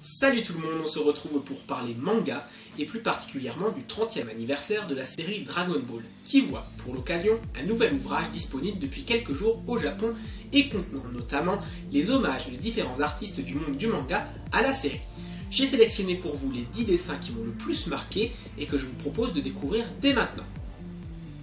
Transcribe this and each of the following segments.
Salut tout le monde, on se retrouve pour parler manga, et plus particulièrement du 30e anniversaire de la série Dragon Ball, qui voit, pour l'occasion, un nouvel ouvrage disponible depuis quelques jours au Japon, et contenant notamment les hommages des différents artistes du monde du manga à la série. J'ai sélectionné pour vous les 10 dessins qui m'ont le plus marqué, et que je vous propose de découvrir dès maintenant.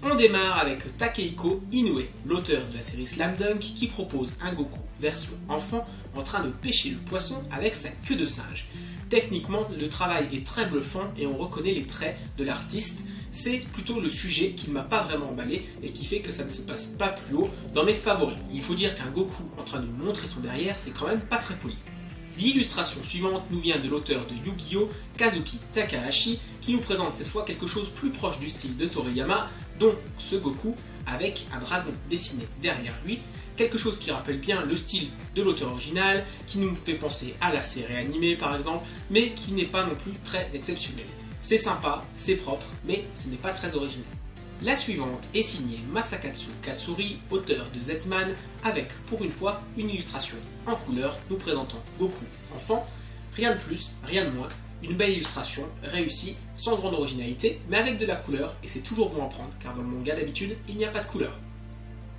On démarre avec Takehiko Inoue, l'auteur de la série Slam Dunk, qui propose un Goku version enfant en train de pêcher le poisson avec sa queue de singe. Techniquement, le travail est très bluffant et on reconnaît les traits de l'artiste. C'est plutôt le sujet qui ne m'a pas vraiment emballé et qui fait que ça ne se passe pas plus haut dans mes favoris. Il faut dire qu'un Goku en train de montrer son derrière, c'est quand même pas très poli. L'illustration suivante nous vient de l'auteur de Yu-Gi-Oh! Kazuki Takahashi, qui nous présente cette fois quelque chose plus proche du style de Toriyama, dont ce Goku avec un dragon dessiné derrière lui, quelque chose qui rappelle bien le style de l'auteur original, qui nous fait penser à la série animée par exemple, mais qui n'est pas non plus très exceptionnel. C'est sympa, c'est propre, mais ce n'est pas très original. La suivante est signée Masakatsu Katsuri, auteur de Z-Man, avec pour une fois une illustration en couleur nous présentant Goku enfant. Rien de plus, rien de moins, une belle illustration réussie, sans grande originalité, mais avec de la couleur, et c'est toujours bon à prendre, car dans le manga d'habitude, il n'y a pas de couleur.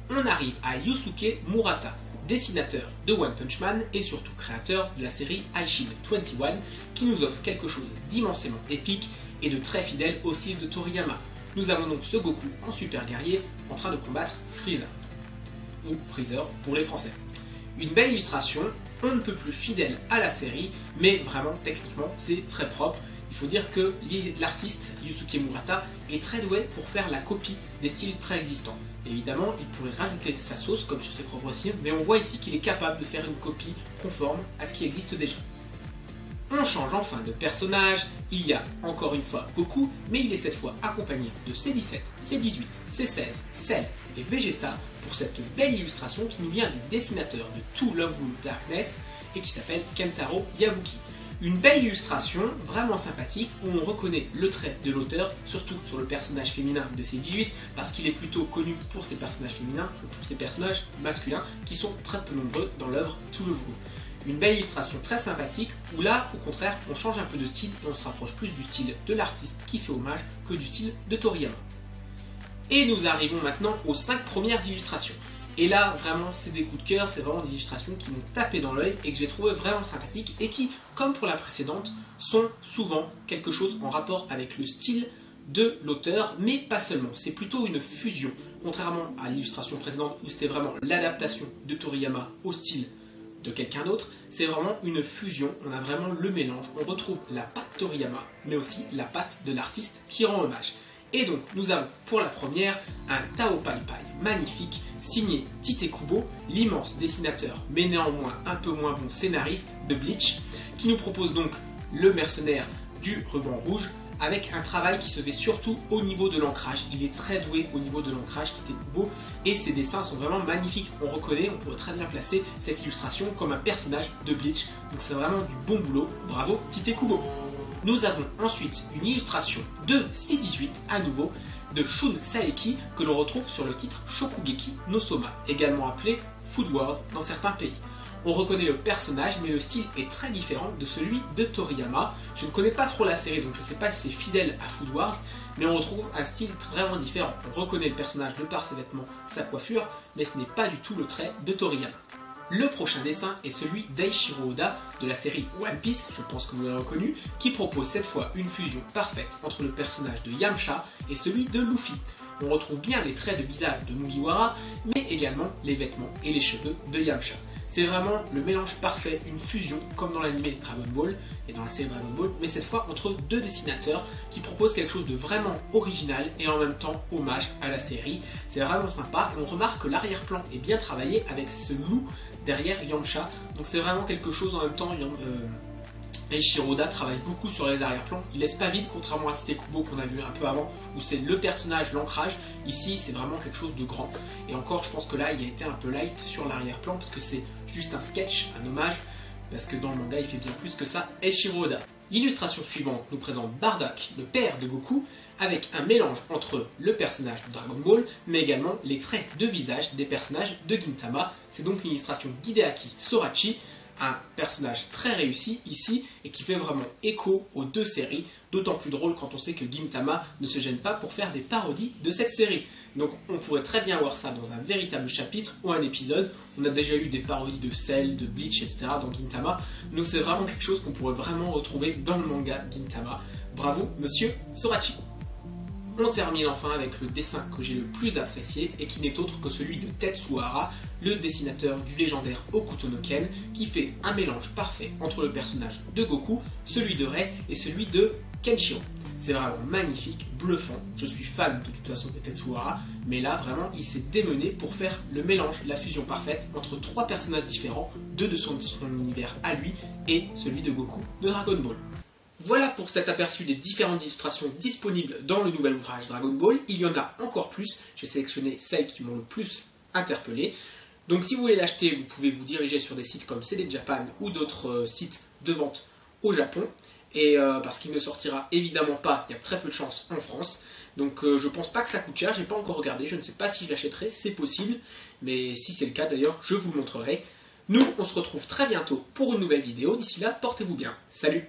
On arrive à Yusuke Murata, dessinateur de One Punch Man et surtout créateur de la série Aishin 21, qui nous offre quelque chose d'immensément épique et de très fidèle au style de Toriyama. Nous avons donc ce Goku en super guerrier en train de combattre Frieza, ou Freezer pour les Français. Une belle illustration, on ne peut plus fidèle à la série, mais vraiment techniquement c'est très propre. Il faut dire que l'artiste Yusuke Murata est très doué pour faire la copie des styles préexistants. Évidemment, il pourrait rajouter sa sauce comme sur ses propres styles, mais on voit ici qu'il est capable de faire une copie conforme à ce qui existe déjà. On change enfin de personnage, il y a encore une fois Goku, mais il est cette fois accompagné de C17, C18, C16, Cell et Vegeta pour cette belle illustration qui nous vient du dessinateur de To Love Wu Darkness et qui s'appelle Kentaro Yabuki. Une belle illustration, vraiment sympathique, où on reconnaît le trait de l'auteur, surtout sur le personnage féminin de C18, parce qu'il est plutôt connu pour ses personnages féminins que pour ses personnages masculins, qui sont très peu nombreux dans l'œuvre To Love Wu. Une belle illustration très sympathique, où là, au contraire, on change un peu de style et on se rapproche plus du style de l'artiste qui fait hommage que du style de Toriyama. Et nous arrivons maintenant aux 5 premières illustrations. Et là, vraiment, c'est des coups de cœur, c'est vraiment des illustrations qui m'ont tapé dans l'œil et que j'ai trouvé vraiment sympathiques et qui, comme pour la précédente, sont souvent quelque chose en rapport avec le style de l'auteur, mais pas seulement. C'est plutôt une fusion, contrairement à l'illustration précédente où c'était vraiment l'adaptation de Toriyama au style de quelqu'un d'autre, c'est vraiment une fusion, on a vraiment le mélange, on retrouve la patte Toriyama, mais aussi la patte de l'artiste qui rend hommage. Et donc, nous avons pour la première un Tao Pai Pai magnifique, signé Tite Kubo, l'immense dessinateur, mais néanmoins un peu moins bon scénariste de Bleach, qui nous propose donc le mercenaire du ruban rouge, avec un travail qui se fait surtout au niveau de l'ancrage. Il est très doué au niveau de l'ancrage, Tite Kubo, et ses dessins sont vraiment magnifiques. On reconnaît, on pourrait très bien placer cette illustration comme un personnage de Bleach. Donc c'est vraiment du bon boulot, bravo Tite Kubo. Nous avons ensuite une illustration de C18 à nouveau, de Shun Saeki, que l'on retrouve sur le titre Shokugeki no Soma, également appelé Food Wars dans certains pays. On reconnaît le personnage, mais le style est très différent de celui de Toriyama. Je ne connais pas trop la série, donc je ne sais pas si c'est fidèle à Food Wars, mais on retrouve un style vraiment différent. On reconnaît le personnage de par ses vêtements, sa coiffure, mais ce n'est pas du tout le trait de Toriyama. Le prochain dessin est celui d'Eiichiro Oda de la série One Piece, je pense que vous l'avez reconnu, qui propose cette fois une fusion parfaite entre le personnage de Yamcha et celui de Luffy. On retrouve bien les traits de visage de Mugiwara, mais également les vêtements et les cheveux de Yamcha. C'est vraiment le mélange parfait, une fusion comme dans l'anime Dragon Ball et dans la série Dragon Ball, mais cette fois entre deux dessinateurs qui proposent quelque chose de vraiment original et en même temps hommage à la série. C'est vraiment sympa et on remarque que l'arrière-plan est bien travaillé avec ce loup derrière Yamcha, donc c'est vraiment quelque chose en même temps. Eiichiro Oda travaille beaucoup sur les arrière-plans, il laisse pas vide contrairement à Tite Kubo qu'on a vu un peu avant où c'est le personnage, l'ancrage. Ici c'est vraiment quelque chose de grand et encore je pense que là il a été un peu light sur l'arrière-plan parce que c'est juste un sketch, un hommage, parce que dans le manga il fait bien plus que ça, Eiichiro Oda. L'illustration suivante nous présente Bardock, le père de Goku, avec un mélange entre le personnage de Dragon Ball, mais également les traits de visage des personnages de Gintama. C'est donc une illustration d'Hideaki Sorachi, un personnage très réussi ici et qui fait vraiment écho aux deux séries, d'autant plus drôle quand on sait que Gintama ne se gêne pas pour faire des parodies de cette série. Donc on pourrait très bien voir ça dans un véritable chapitre ou un épisode. On a déjà eu des parodies de Cell, de Bleach, etc. dans Gintama, donc c'est vraiment quelque chose qu'on pourrait vraiment retrouver dans le manga Gintama. Bravo monsieur Sorachi. On termine enfin avec le dessin que j'ai le plus apprécié et qui n'est autre que celui de Tetsuhara, le dessinateur du légendaire Hokuto no Ken, qui fait un mélange parfait entre le personnage de Goku, celui de Rei et celui de Kenshiro. C'est vraiment magnifique, bluffant, je suis fan de toute façon de Tetsuhara, mais là vraiment il s'est démené pour faire le mélange, la fusion parfaite entre trois personnages différents, deux de son univers à lui et celui de Goku de Dragon Ball. Voilà pour cet aperçu des différentes illustrations disponibles dans le nouvel ouvrage Dragon Ball. Il y en a encore plus, j'ai sélectionné celles qui m'ont le plus interpellé. Donc si vous voulez l'acheter, vous pouvez vous diriger sur des sites comme CD Japan ou d'autres sites de vente au Japon. Et parce qu'il ne sortira évidemment pas, il y a très peu de chances en France. Donc je pense pas que ça coûte cher, j'ai pas encore regardé, je ne sais pas si je l'achèterai, c'est possible. Mais si c'est le cas d'ailleurs, je vous le montrerai. Nous, on se retrouve très bientôt pour une nouvelle vidéo. D'ici là, portez-vous bien. Salut!